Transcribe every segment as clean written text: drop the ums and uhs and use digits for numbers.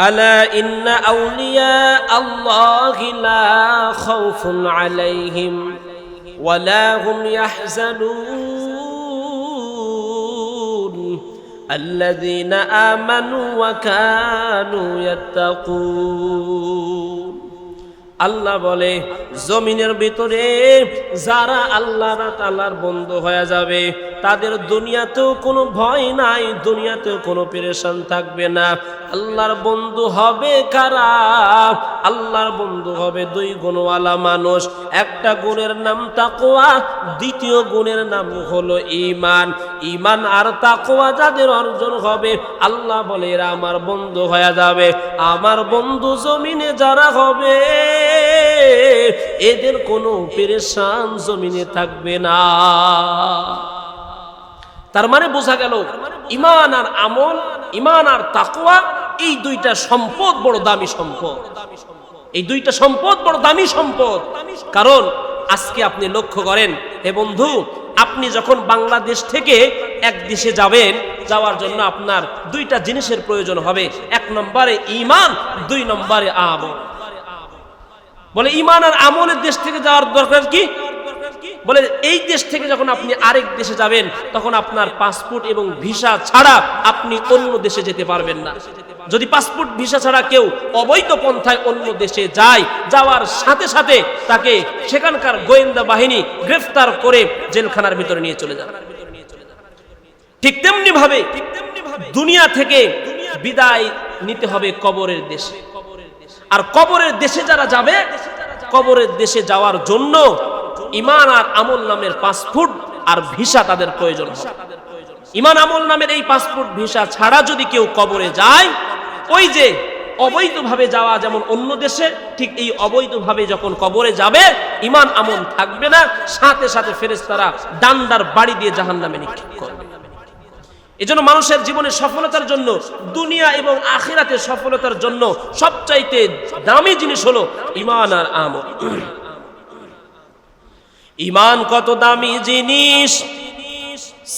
আলা ইন্না আউলিয়া আল্লাহি লা খাউফুন আলাইহিম ওয়া লা হুম ইয়াহজানুন আল্লাযীনা আমানু ওয়া কানু ইয়াত্তাকুন। আল্লাহ বলে, জমিনের ভিতরে যারা আল্লাহ তাআলার বন্ধু হয়ে যাবে তাদের দুনিয়াতেও কোনো ভয় নাই, দুনিয়াতেও কোনো পেরেশান থাকবে না। আল্লাহর বন্ধু হবে কারা? আল্লাহর বন্ধু হবে দুই গুণওয়ালা মানুষ। একটা গুণের নাম তাকওয়া, দ্বিতীয় গুণের নাম হলো ঈমান। ঈমান আর তাকওয়া যাদের অর্জন হবে, আল্লাহ বলে এরা আমার বন্ধু হয়ে যাবে। আমার বন্ধু জমিনে যারা হবে এদের কোনো পেরেশান জমিনে থাকবে না। তার মানে বোঝা গেল ঈমান আর আমল, ঈমান আর তাকওয়া, এই দুইটা সম্পদ বড় দামি সম্পদ। এই দুইটা সম্পদ বড় দামি সম্পদ। কারণ আজকে আপনি লক্ষ্য করেন, হে বন্ধু, আপনি যখন বাংলাদেশ থেকে এক দেশে যাবেন, যাওয়ার জন্য আপনার দুইটা জিনিসের প্রয়োজন হবে। এক নম্বরে ঈমান, দুই নম্বরে আমল। বলে ঈমান আর আমলের দেশ থেকে যাওয়ার দরকার কি? বলে এই দেশ থেকে যখন আপনি আরেক দেশে যাবেন তখন আপনার পাসপোর্ট এবং ভিসা ছাড়া আপনি অন্য দেশে যেতে পারবেন না। যদি পাসপোর্ট ভিসা ছাড়া কেউ অবৈধ পন্থায় অন্য দেশে যায়, যাওয়ার সাথে সাথে তাকে সেখানকার গোয়েন্দা বাহিনী গ্রেফতার করে জেলখানার ভিতরে নিয়ে চলে যাবে। ঠিক তেমনি ভাবে দুনিয়া থেকে বিদায় নিতে হবে কবরের দেশে। আর কবরের দেশে যারা যাবে, কবরের দেশে যাওয়ার জন্য ঈমান আর আমল নামের পাসপোর্ট আর ভিসা তাদের প্রয়োজন হবে। ঈমান আমল নামের এই পাসপোর্ট ভিসা ছাড়া যদি কেউ কবরে যায়, ওই যে অবৈধভাবে যাওয়া যেমন অন্য দেশে, ঠিক এই অবৈধভাবে যখন কবরে যাবে ঈমান আমল থাকবে না, সাথে সাথে ফেরেশতারা ডান্ডার বাড়ি দিয়ে জাহান্নামে নিক্ষেপ করবে। এজন্য মানুষের জীবনের সফলতার জন্য, দুনিয়া এবং আখিরাতের সফলতার জন্য সবচাইতে দামি জিনিস হলো ঈমান আর আমল। ঈমান কত দামি জিনিস!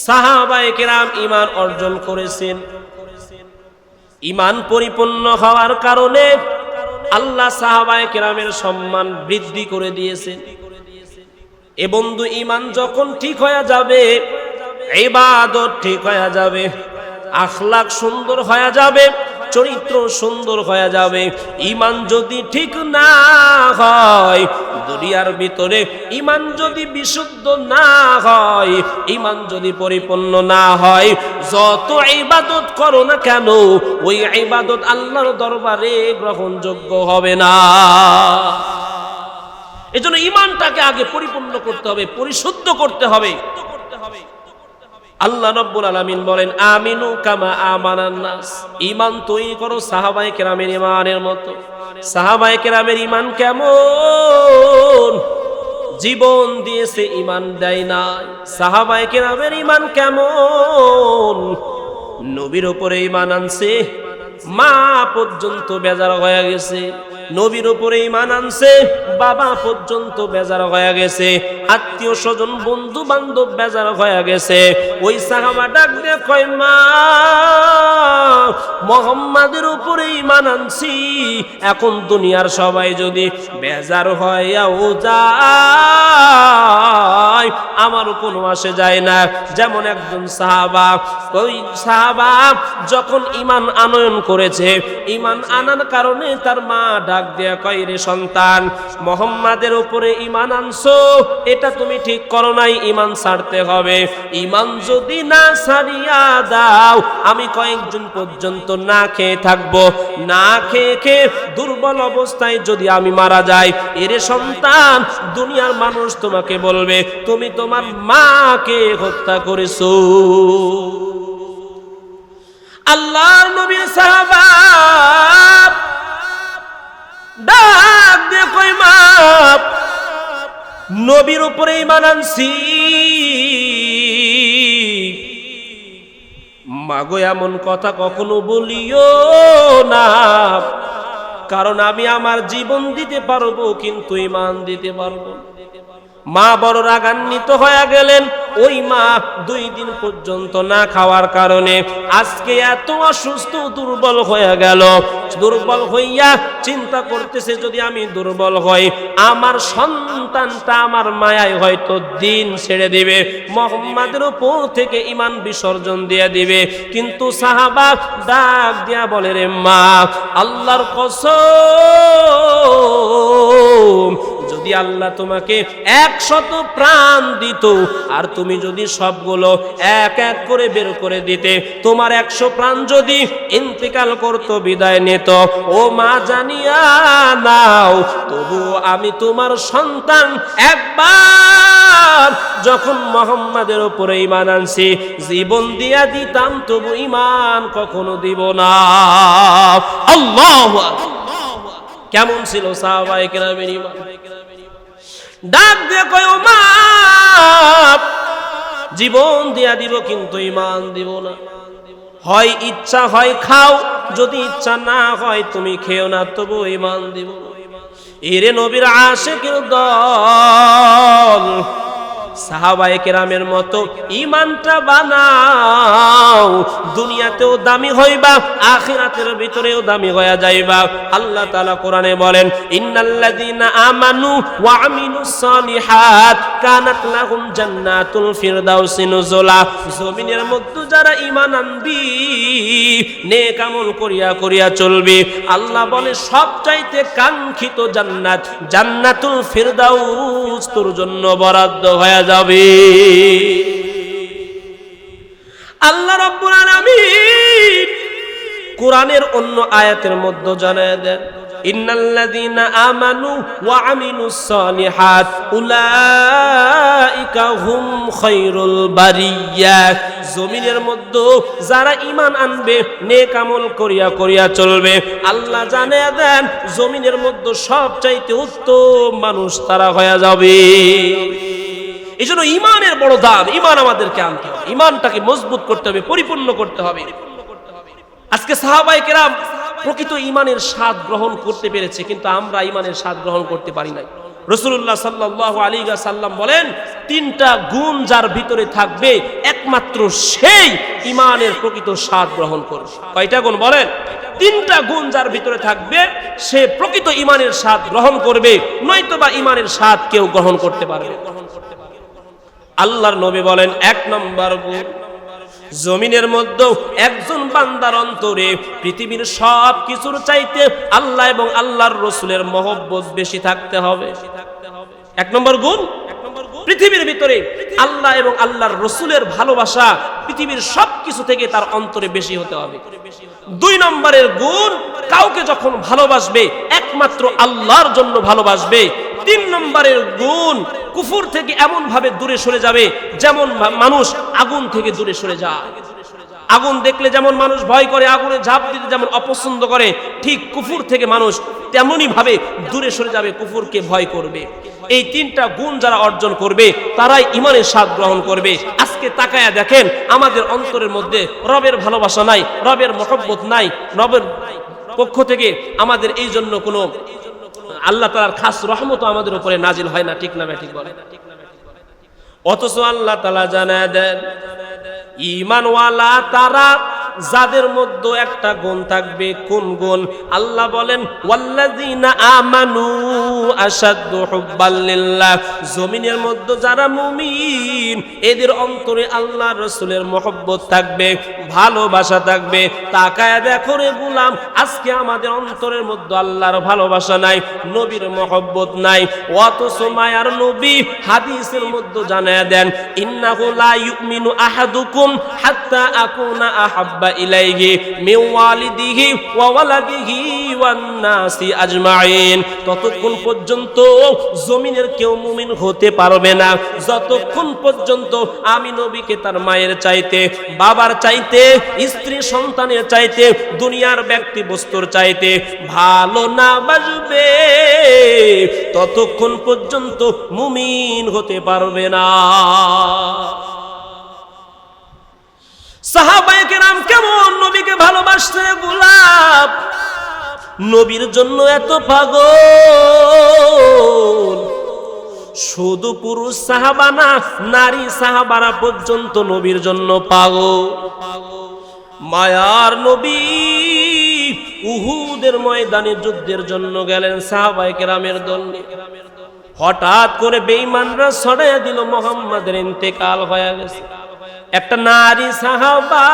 সাহাবায়ে কেরাম ঈমান অর্জন করেছেন। ঈমান পরিপূর্ণ হওয়ার কারণে আল্লাহ সাহাবায়ে কেরামের সম্মান বৃদ্ধি করে দিয়েছেন। এ বন্ধু, ঈমান যখন ঠিক হয়ে যাবে, ইবাদত ঠিক হয়ে যাবে, আখলাক সুন্দর হয়ে যাবে, চরিত্র সুন্দর হয়ে যাবে। ঈমান যদি ঠিক না হয়, দুনিয়ার ভিতরে ঈমান যদি বিশুদ্ধ না হয়, ঈমান যদি পরিপূর্ণ না হয়, যত ইবাদত করো না কেন ওই ইবাদত আল্লাহর দরবারে গ্রহণযোগ্য হবে না। এজন্য ঈমানটাকে আগে পরিপূর্ণ করতে হবে, পরিশুদ্ধ করতে হবে। আল্লাহ রাব্বুল আলামিন বলেন, আমিনু কামা আমানান নাস। ঈমান তৈরি করো সাহাবায়ে কেরামের ঈমানের মতো। সাহাবায়ে কেরামের ঈমান কেমন? জীবন দিয়েছে, ঈমান দেয় না। সাহাবায়ে কেরামের ঈমান কেমন? নবীর উপরে ঈমান আনছে, মা পর্যন্ত বেজার হয়ে গেছে। নবীর উপরে ঈমান আনছে, বাবা পর্যন্ত বেজার হয়ে গেছে। আত্মীয় স্বজন, বন্ধু বান্ধব বেজার হয়ে গেছে। ওই সাহাবা ডাক দিয়ে কয়, মা, মুহাম্মাদের উপরে ঈমান আনছি, এখন দুনিয়ার সবাই যদি বেজার হয়েও যায় আমার কোনো আসে যায় না। যেমন একজন সাহাবা, ওই সাহাবা যখন ঈমান আনয়ন করেছে, ঈমান আনার কারণে তার মা ডাক দিয়ে কয়, রে সন্তান, মুহাম্মাদের উপরে ঈমান আনছো, এটা তুমি ঠিক করো নাই, ঈমান ছাড়তে হবে। ঈমান যদি না ছাড়িয়া দাও, আমি কয়েকজন পর্যন্ত না খেয়ে থাকবো। না খেয়ে খেয়ে দুর্বল অবস্থায় যদি আমি মারা যাই, এরে সন্তান, দুনিয়ার মানুষ তোমাকে বলবে তুমি তোমার মাকে হত্যা করেছো। আল্লাহর নবীর সাহাবা ডাক দিয়ে কই, মা, নবীর উপরে ঈমান আনছি, মাগো এমন কথা কখনো বলিও না, কারণ আমি আমার জীবন দিতে পারবো কিন্তু ঈমান দিতে পারবো। মা বড় রাগান্বিত হয়ে গেলেন। ওই মা 2 দিন পর্যন্ত না খাওয়ার কারণে আজকে এত অসুস্থ দুর্বল হয়ে গেল। দুর্বল হইয়া চিন্তা করতেছে, যদি আমি দুর্বল হই আমার সন্তানটা আমার মায়ায় হয়তো দিন ছেড়ে দিবে, মুহাম্মাদের উপর থেকে ঈমান বিসর্জন দিয়ে দিবে। কিন্তু সাহাবা ডাক দিয়া বলে, রে মা, আল্লাহর কসম, যদি আল্লাহ তোমাকে 100 প্রাণ দিত আর তুমি যদি সবগুলো এক এক করে বের করে দিতে, তোমার 100 প্রাণ যদি ইন্তেকাল করতো, বিদায় নিত, ও মা জানিয়া নাও, তবু আমি তোমার সন্তান একবার যখন মুহাম্মাদের উপরে ঈমান আনছি জীবন দিয়া দিতাম, তবু ঈমান কখনো দিব না। আল্লাহু আকবার। কেমন ছিল সাহাবায়ে কেরামের ঈমান? ডাক দিয়ে কয়, ও মা, জীবন দিয়া দিব কিন্তু ঈমান দিব না। হয় ইচ্ছা হয় খাও, যদি ইচ্ছা না হয় তুমি খেও না, তবু ঈমান দিব না। এরে নবীর আশিকের দল, সাহাবায়ে কেরামের মতো ঈমানটা বানাও, দুনিয়াতেও দামি হইবা, আখিরাতের ভিতরেও দামি হয়ে যাইবা। আল্লাহ তাআলা কোরআনে বলেন, ইন্নাল্লাযীনা আমানু ওয়া আমিলুস সালিহাত কানাত লাহুম জান্নাতুল ফিরদাউসি নুজুলা। জমিনের মধ্যে যারা ঈমান আনবি, নেক আমল করিয়া করিয়া চলবি, আল্লাহ বলে সবচাইতে কাঙ্ক্ষিত জান্নাত, জান্নাতুল ফিরদাউস তোর জন্য বরাদ্দ হয়ে যাবে। আল্লাহ রাব্বুল আলামিন কোরআনের অন্য আয়াতের মধ্যে জানায় দেন, ইন্নাল্লাযীনা আমানু ওয়া আমিলুস সালিহাত উলাইকা হুম খায়রুল বারিয়া। জমিনের মধ্যে যারা ঈমান আনবে, নেক আমল করিয়া করিয়া চলবে, আল্লাহ জানায় দেন জমিনের মধ্যে সবচাইতে উত্তম মানুষ তারা হয়ে যাবে। এই জন্য ঈমানের বড় দাম। ঈমান আমাদেরকে আনতে হবে, ঈমানটাকে মজবুত করতে হবে, পরিপূর্ণ করতে হবে। আজকে সাহাবায়ে কেরাম প্রকৃত ঈমানের স্বাদ গ্রহণ করতে পেরেছে, কিন্তু আমরা ঈমানের স্বাদ গ্রহণ করতে পারি নাই। রাসূলুল্লাহ সাল্লাল্লাহু আলাইহি ওয়াসাল্লাম বলেন, 3টা গুণ যার ভিতরে থাকবে একমাত্র সেই ঈমানের প্রকৃত স্বাদ গ্রহণ করবে। কয়টা গুণ বলেন? 3টা গুণ যার ভিতরে থাকবে সে প্রকৃত ঈমানের স্বাদ গ্রহণ করবে, নয়তোবা ঈমানের স্বাদ কেউ গ্রহণ করতে পারবে। আল্লাহর নবী বলেন, 1 নম্বর গুণ, জমিনের মধ্যে একজন বান্দার অন্তরে পৃথিবীর সব কিছুর চাইতে আল্লাহ এবং আল্লাহর রাসূলের মহব্বত বেশি থাকতে হবে। 1 নম্বর গুণ, পৃথিবীর ভিতরে আল্লাহ এবং আল্লাহর রাসূলের ভালোবাসা পৃথিবীর সবকিছু থেকে তার অন্তরে বেশি হতে হবে। 2 নম্বরের গুণ, কাউকে যখন ভালোবাসবে একমাত্র আল্লাহর জন্য ভালোবাসবে। 3 নম্বরের গুণ, কুফর থেকে এমন ভাবে দূরে সরে যাবে যেমন মানুষ আগুন থেকে দূরে সরে যায়। আগুন দেখলে যেমন মানুষ ভয় করে, আগুনে ঝাঁপ দিতে যেমন অপছন্দ করে, ঠিক কুফর থেকে মানুষ তেমনি ভাবে দূরে সরে যাবে, কুফরকে ভয় করবে। এই 3টা গুণ যারা অর্জন করবে তারাই ঈমানের স্বাদ গ্রহণ করবে। আজকে তাকায়া দেখেন, আমাদের অন্তরের মধ্যে রবের ভালোবাসা নাই, রবের মহব্বত নাই, রবের পক্ষ থেকে আমাদের এই জন্য কোনো আল্লাহ তাআলার খাস রহমত আমাদের উপরে নাজিল হয় না। ঠিক না ঠিক বলে? অথচ আল্লাহ তাআলা জানায় দেন, ঈমানওয়ালা তারা যাদের মধ্যে একটা গুণ থাকবে। কোন গুণ? আল্লাহ বলেন, ওয়াল্লাযীনা আমানু আশাদ্দু হুব্বাল লিল্লাহ। জমিনের মধ্যে যারা মুমিন, এদের অন্তরে আল্লাহর রাসূলের মহব্বত থাকবে, ভালোবাসা থাকবে। তাকায়া দেখো রে গোলাম, আজকে আমাদের অন্তরের মধ্যে আল্লাহর ভালোবাসা নাই, নবীর মহব্বত নাই। অথচ মায়ার নবী হাদিসের মধ্যে জানায়া দেন, ইন্নাহু লা ইউমিনু আহাদুকুম হাত্তা আকুনা আহাব্বা ইলাইহি মিন ওয়ালিদিহি ওয়া ওয়ালাদিহি ওয়ান নাসি আজমাইন। ততক্ষণ পর্যন্ত জমিনের কেউ মুমিন হতে পারবে না যতক্ষণ পর্যন্ত আমি নবীকে তার মায়ের চাইতে, বাবার চাইতে, স্ত্রী সন্তানের চাইতে, দুনিয়ার ব্যক্তি বস্তুর চাইতে ভালো না বাসবে, ততক্ষণ পর্যন্ত মুমিন হতে পারবে না। সাহাবায়ে কেরাম কেমন নবীকে ভালোবাসতে গোলাপ, নবীর জন্য এত পাগল। শুধু পুরুষ সাহাবা না, নারী সাহাবারা পর্যন্ত নবীর জন্য পাগল। মায়ার নবী উহুদের ময়দানে যুদ্ধের জন্য গেলেন সাহাবায়ে কেরামের দল নিয়ে। হঠাৎ করে বেঈমানরা ছড়াইয়া দিল মুহাম্মাদের ইন্তেকাল হয়ে গেছে। একটা নারী সাহাবা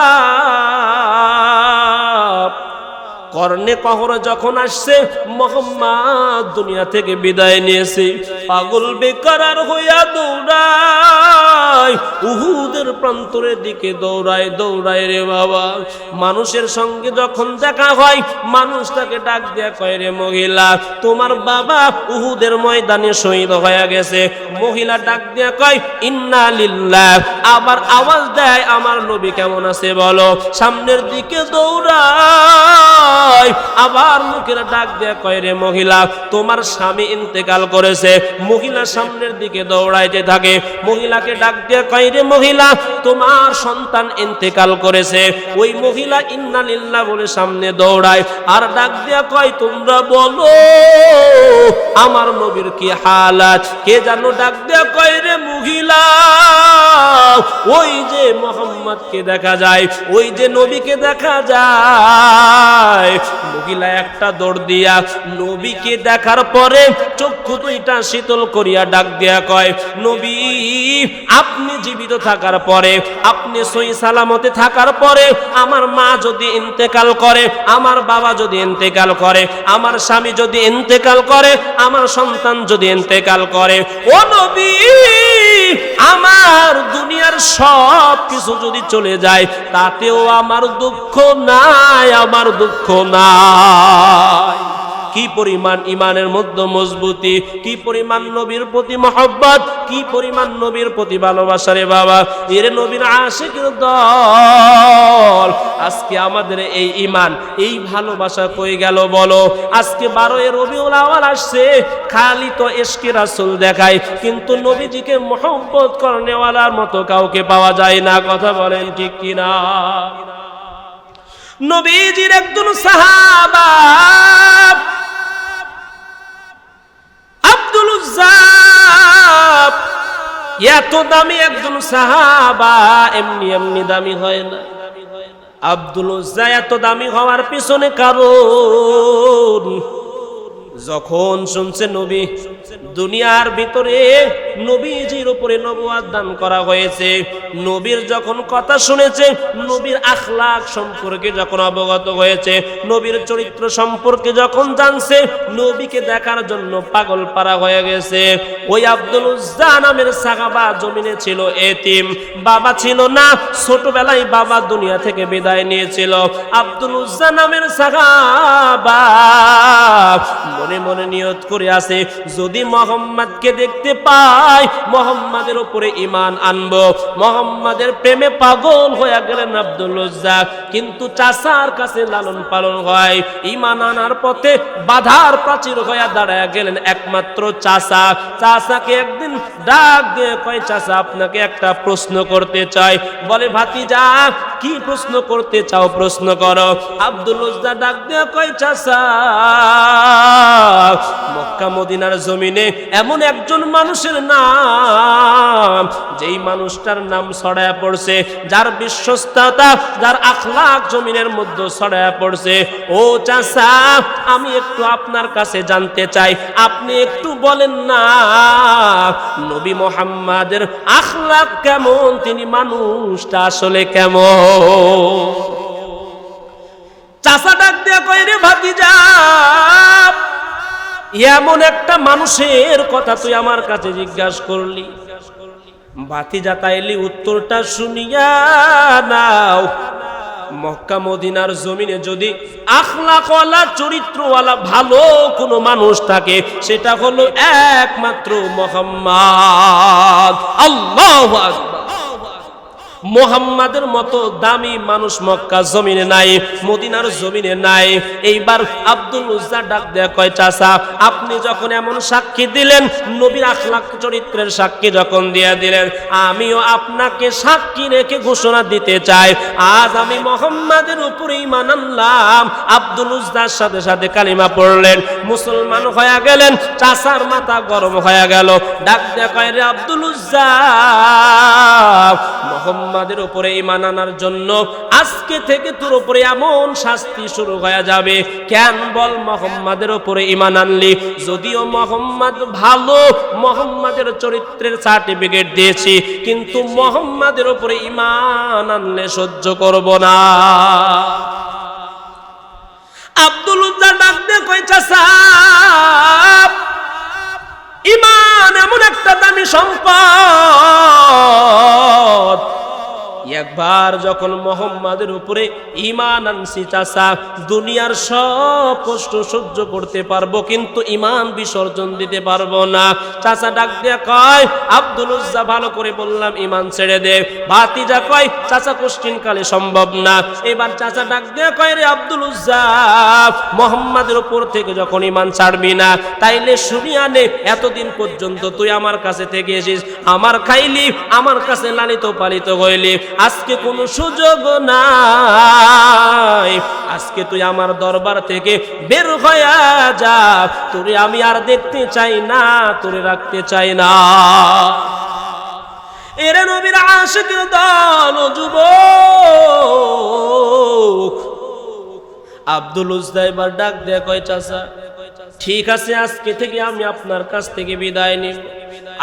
কর্ণে কহরে যখন আসছে মুহাম্মদ দুনিয়া থেকে বিদায় নিয়েছে, পাগল বেকারার হইয়া দৌড়ায়, উহুদের প্রান্তরের দিকে দৌড়ায় দৌড়ায় রে বাবা। মানুষের সঙ্গে যখন দেখা হয় মানুষ তাকে ডাক দেয়া কয়, রে মহিলা তোমার বাবা উহুদের ময়দানে শহীদ হয়ে গেছে। মহিলা ডাক দেয়া কয়, ইন্না লিল্লাহ। আবার আওয়াজ দেয়, আমার নবী কেমন আছে বলো। সামনের দিকে দৌড়ায়, আবার মুখের ডাক দেয়া কয়, রে মহিলা তোমার স্বামী ইন্তেকাল করেছে। মহিলা সামনের দিকে দৌড়াইতে থাকে। মহিলাকে ডাক দেয়া কয়, রে মহিলা তোমার সন্তান ইন্তেকাল করেছে। ওই মহিলা ইন্না লিল্লাহ বলে সামনে দৌড়ায়, আর ডাক দেয়া কয়, তোমরা বলো আমার নবীর কি হালাত। কে জানো ডাক দেয়া কয়, রে মহিলা ওই যে মুহাম্মদকে দেখা যায়, ওই যে নবীকে দেখা যায়। মহিলা একটা দৌড় দিয়া নবীকে দেখার পরে চক্ষু দুইটা শীতল করিয়া ডাক দিয়া কয়, নবী আপনি জীবিত থাকার পরে, আপনি সহি সালামতে থাকার পরে আমার মা যদি ইন্তেকাল করে, আমার বাবা যদি ইন্তেকাল করে, আমার স্বামী যদি ইন্তেকাল করে, আমার সন্তান যদি ইন্তেকাল করে, ও নবী আমার দুনিয়ার সব কিছু যদি চলে যায় তাতেও আমার দুঃখ নাই, আমার দুঃখ নাই। কি পরিমাণ ইমানের মধ্যে মজবুতি, কি পরিমাণ নবীর প্রতি মহব্বত, কি পরিমাণ নবীর প্রতি ভালোবাসা রে বাবা। এর নবীর আশিকের দল। আজকে আমাদের এই ইমান, এই ভালোবাসা কই গেল বলো। আজকে 12 রবিউল আউয়াল আসছে, খালি তো ইশকে রাসূল দেখায়, কিন্তু নবীজিকে মহব্বত করনেওয়ালার মতো কাউকে পাওয়া যায় না। কথা বলেন ঠিক কিনা? নবীজির একজন সাহাবা আব্দুল উজ্জা, এত দামি একজন সাহাবা এমনি এমনি দামি হয় না। আব্দুল উজ্জা এত দামি হওয়ার পিছনে কারণ, যখন শুনছে নবী দুনিয়ার ভিতরে নবীজির উপরে নবুয়ত দান করা হয়েছে, নবীর যখন কথা শুনেছে, নবীর আখলাক সম্পর্কে যখন অবগত হয়েছে, নবীর চরিত্র সম্পর্কে যখন জানছে, নবীকে দেখার জন্য পাগল পারা হয়ে গেছে। ওই আব্দুল উজ্জা নামের সাহাবা জমিনে ছিল এতিম, বাবা ছিল না, ছোটবেলায় বাবা দুনিয়া থেকে বিদায় নিয়েছিল। আব্দুল উজ্জা নামের সাহাবা মনে মনে নিয়ত করে আছে, যদি মুহাম্মদকে দেখতে পাই মুহাম্মাদের উপরে ঈমান আনবো। মুহাম্মাদের প্রেমে পাগল হয়ে গেলেন আব্দুল উজ্জা। কিন্তু চাচার কাছে লালন পালন হয়, ঈমান আনার পথে বাধার প্রাচীর হয়ে দাঁড়ায় গেলেন একমাত্র চাচা। চাচাকে একদিন ডাক দিয়ে কয়, চাচা আপনাকে একটা প্রশ্ন করতে চাই। বলে, ভাতিজা কি প্রশ্ন করতে চাও, প্রশ্ন করো। আব্দুল উজ্জা ডাক দিয়ে কয়, চাচা মক্কা মদিনার জমিনে এমন একজন মানুষের নাম, যেই মানুষটার নাম ছড়ায়া পড়ছে, যার বিশ্বস্ততা, যার আখলাক জমিনের মধ্যে ছড়ায়া পড়ছে। ও চাচা আমি একটু আপনার কাছে জানতে চাই, আপনি একটু বলেন না নবী মুহাম্মাদের আখলাক কেমন, তিনি মানুষটা আসলে কেমন। চাচা ডাক দিয়ে কয়, রে ভাতিজা এমন একটা মানুষের কথা তুই আমার কাছে জিজ্ঞাসা করলি, ভাতিজা তাইলে উত্তরটা শুনিয়া নাও। মক্কা মদিনার জমিনে যদি আখলাকওয়ালা, চরিত্রওয়ালা ভালো কোনো মানুষ থাকে, সেটা হলো একমাত্র মুহাম্মদ। আল্লাহু আকবার। মুহাম্মাদের মতো দামি মানুষ মক্কা জমিনে নাই, মদিনার জমিনে নাই। এইবার আব্দুল উজ্জা ডাক দেয়া কয়, চাচা আপনি যখন এমন সাক্ষী দিলেন, নবীর আখলাক চরিত্রের সাক্ষী যখন দিয়ে দিলেন, আমিও আপনাকে সাক্ষী রেখে ঘোষণা দিতে চাই, আজ আমি মুহাম্মাদের উপরে ঈমান আনলাম। আব্দুল উজ্জার সাথে সাথে কালিমা পড়লেন, মুসলমান হয়ে গেলেন। চাচার মাথা গরম হয়ে গেল, ডাক দেয়া কয়, রে আব্দুল উজ্জা, মুহাম্মাদের উপরে ঈমান আনার জন্য আজকে থেকে তোর উপরে এমন শাস্তি শুরু হয়ে যাবে। কেন বল মুহাম্মাদের উপরে ঈমান আনলি? যদিও মুহাম্মদ ভালো, মুহাম্মাদের চরিত্রের সার্টিফিকেট দিয়েছি, কিন্তু মুহাম্মাদের উপরে ঈমান আনলে সহ্য করব না। আব্দুল উজ্জা ডাক দিয়ে কই, চাচা ঈমান এমন একটা দামি সম্পদ, একবার যখন মুহাম্মাদের উপরে ঈমান আনছি চাচা, দুনিয়ার সব কষ্ট সহ্য করতে পারবো, কিন্তু ঈমান বিসর্জন দিতে পারবো না। চাচা ডাক দিয়া কয়, আব্দুল উজ্জা ভালো করে বললাম ঈমান ছেড়ে দে। ভাতিজা কয়, চাচা কোশ্চিন কালে সম্ভব না। এবার চাচা ডাক দিয়া কয়, রে আব্দুল উজ্জা, মুহাম্মাদের উপর থেকে যখন ঈমান ছাড়বি না, তাইলে শুনিয়া নে, এতদিন পর্যন্ত তুই আমার কাছে থেকে এসিস, আমার খাইলি, আমার কাছে লালিত পালিত হইলি, আজকে কোনো সুযোগ নাই, আজকে তুই আমার দরবার থেকে বের হয়ে যা, তোরে আমি আর দেখতে চাই না, তোরে রাখতে চাই না। এরে নবীর আশিকের দল যুবক, আব্দুল উজ্জা এবার ডাক দেয়া কয়, চাচা ঠিক আছে, আজকে থেকে আমি আপনার কাছ থেকে বিদায় নিব।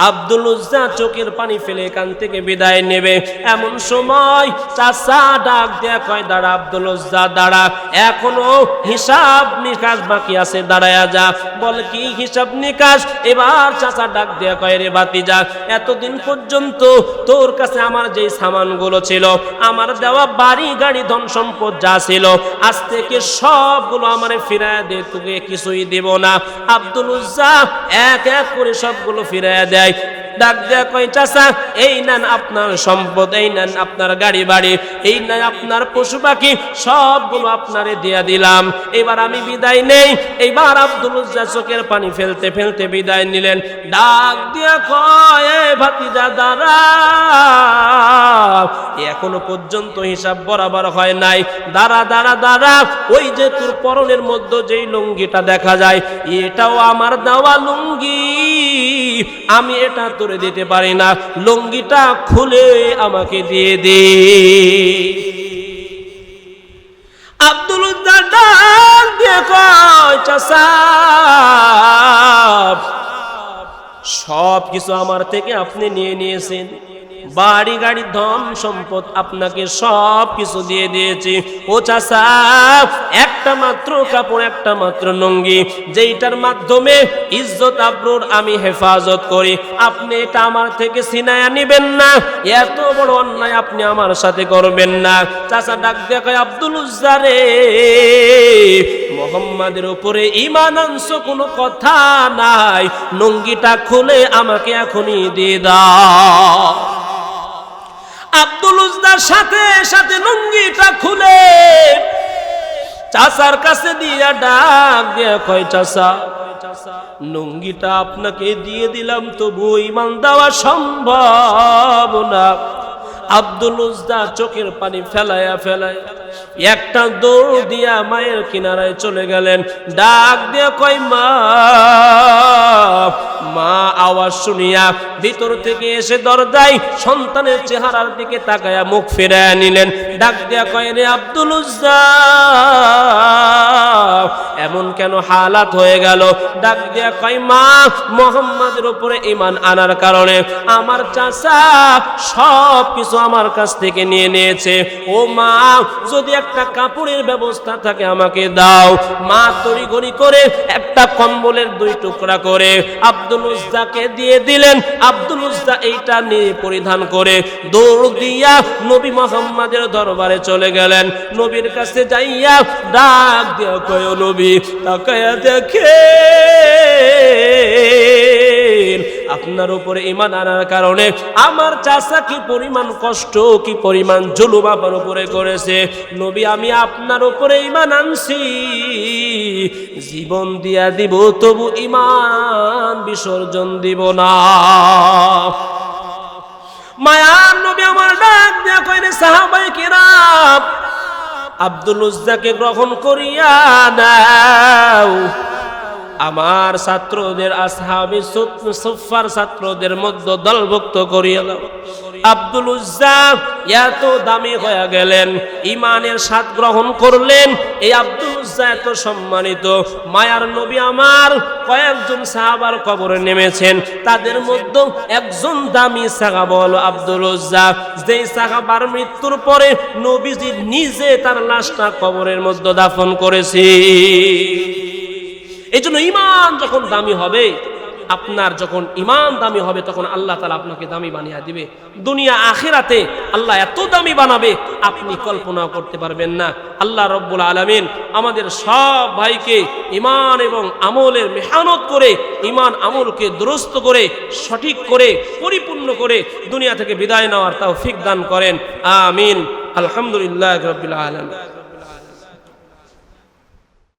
আব্দুল উজ্জা চোখের পানি ফেলে কান থেকে বিদায় নেবে, এমন সময় চাচা ডাক দেয়া কয়, দাঁড়া আব্দুল উজ্জা দাঁড়া, এখনো হিসাব নিকাশ বাকি আছে, দাঁড়ায়া যা। বল কি হিসাব নিকাশ? এবার চাচা ডাক দেয়া কয়, রে ভাতিজা, এতদিন পর্যন্ত তোর কাছে আমার যেই সামানগুলো ছিল, আমার দেওয়া বাড়ি গাড়ি ধন সম্পদ যা ছিল, আজ থেকে সবগুলো আমারে ফিরায় দে, তোকে কিছুই দেব না। আব্দুল উজ্জা এক এক করে সবগুলো ফিরায় দেয়। ডাক দেয়া কয়, চাচা এই নেন আপনার সম্পদ, এই নেন আপনার গাড়ি বাড়ি, এই নেন আপনার পশু পাখি, সবগুলো আপনারে দিয়া দিলাম, এবার আমি বিদায় নেই। এইবার আব্দুল উজ্জা চোখের পানি ফেলতে ফেলতে বিদায় নিলেন। ডাক দিয়া কয়, এ ভাতিজা দাঁড়া, এখনো পর্যন্ত হিসাব বরাবর হয় নাই, দাঁড়া দাঁড়া দাঁড়া, ওই যে তোর পরনের মধ্যে যেই লুঙ্গিটা দেখা যায়, এটাও আমার দেওয়া লুঙ্গি, আমি এটা তোরে দিতে পারি না, লুঙ্গিটা খুলে আমাকে দিয়ে দে। আব্দুল উজ্জা ডাক দিয়ে কয়, চাচা সব কিছু আমার থেকে আপনি নিয়ে নিয়েছেন, বাড়ি গাড়ি ধন সম্পদ আপনাকে সব কিছু দিয়ে দিয়েছি। ও চাচা, একটা মাত্র কাপড়, একটা মাত্র লুঙ্গি, যেইটার মাধ্যমে ইজ্জত আবরুর আমি হেফাজত করি, আপনি এটা আমার থেকে ছিনায়া নিবেন না, এত বড় অন্যায় আপনি আমার সাথে করবেন না। চাচা ডাক দিয়ে কয়, আব্দুল উজ্জা রে, মুহাম্মাদের উপরে ঈমান আনছো কোনো কথা নাই, লুঙ্গিটা খুলে আমাকে এখনই দিয়ে দাও। আব্দুল উজ্জার সাথে সাথে লুঙ্গিটা খুলে চাচার কাছে দিয়া ডাক দিয়া কয়, চাচা লুঙ্গিটা আপনাকে দিয়ে দিলাম, তবু ঈমান দেওয়া সম্ভব না। আব্দুল উজ্জা চোখের পানি ফেলায়া ফেলায়া একটা দৌড় দিয়া মায়ের কিনারায় চলে গেলেন। ডাক দিয়ে কয়, মা, মা আওয়াজ শুনিয়া ভিতর থেকে এসে দরজায় সন্তানের চেহারার দিকে তাকায়া মুখ ফিরাইয়া নিলেন। ডাক দিয়া কয়, রে আব্দুল উজ্জা, এমন কেন হালাত হয়ে গেল? ডাক দিয়া কয়, মা, মুহাম্মাদের উপরে ঈমান আনার কারণে আমার চাচা সব কিছু আমার কাছ থেকে নিয়ে নিয়েছে। ও মা, যদি একটা কাপড়ের ব্যবস্থা থাকে আমাকে দাও। মা তড়িঘড়ি করে একটা কম্বলের 2 টুকরা করে আব্দুল উজ্জাকে দিয়ে দিলেন। আব্দুল উজ্জা উজ্জা এইটা নিয়ে পরিধান করে দৌড় দিয়া নবী মুহাম্মাদের দরবারে চলে গেলেন। নবীর কাছে যাইয়া ডাক দিয়া কয়, নবী তাকায়া দেখে আপনার উপরে ঈমান আনার কারণে আমার চাচা কি পরিমাণ কষ্ট, কি পরিমাণ জুলুম আমার উপরে করেছে। নবী আমি আপনার উপরে ঈমান আনছি, জীবন দিয়া দিব তবু ঈমান বিসর্জন দিব না। মায়ার নবী আমার ডাক দিয়া কইলে, সাহাবায়ে কিরাম আব্দুল উজ্জাকে গ্রহণ করিয়া নাও। আমার ছাত্রদের আসহাবে সুফফার ছাত্রদের মধ্যে দলভুক্ত করিয়া দাও। আব্দুল উজ্জা এত দামি হয়ে গেলেন, ঈমানের স্বাদ গ্রহণ করলেন। এই আব্দুল উজ্জা এত সম্মানিত। মায়ার নবী আমার কয়েকজন সাহাবার কবরে নেমেছেন, তাদের মধ্যে একজন দামি সাহাবা হলো আব্দুল উজ্জা, যেই সাহাবার মৃত্যুর পরে নবীজি নিজে তার লাশটা কবরের মধ্যে দাফন করেছে। এই জন্য ঈমান যখন দামি হবে, আপনার যখন ঈমান দামি হবে, তখন আল্লাহ তাআলা আপনাকে দামি বানিয়ে দিবে। দুনিয়া আখিরাতে আল্লাহ এত দামি বানাবে আপনি কল্পনা করতে পারবেন না। আল্লাহ রব্বুল আলামিন আমাদের সব ভাইকে ঈমান এবং আমলের মেহনত করে, ঈমান আমলকে দুরুস্ত করে, সঠিক করে, পরিপূর্ণ করে দুনিয়া থেকে বিদায় নেওয়ার তৌফিক দান করেন। আমিন। আলহামদুলিল্লাহি রাব্বিল আলামিন।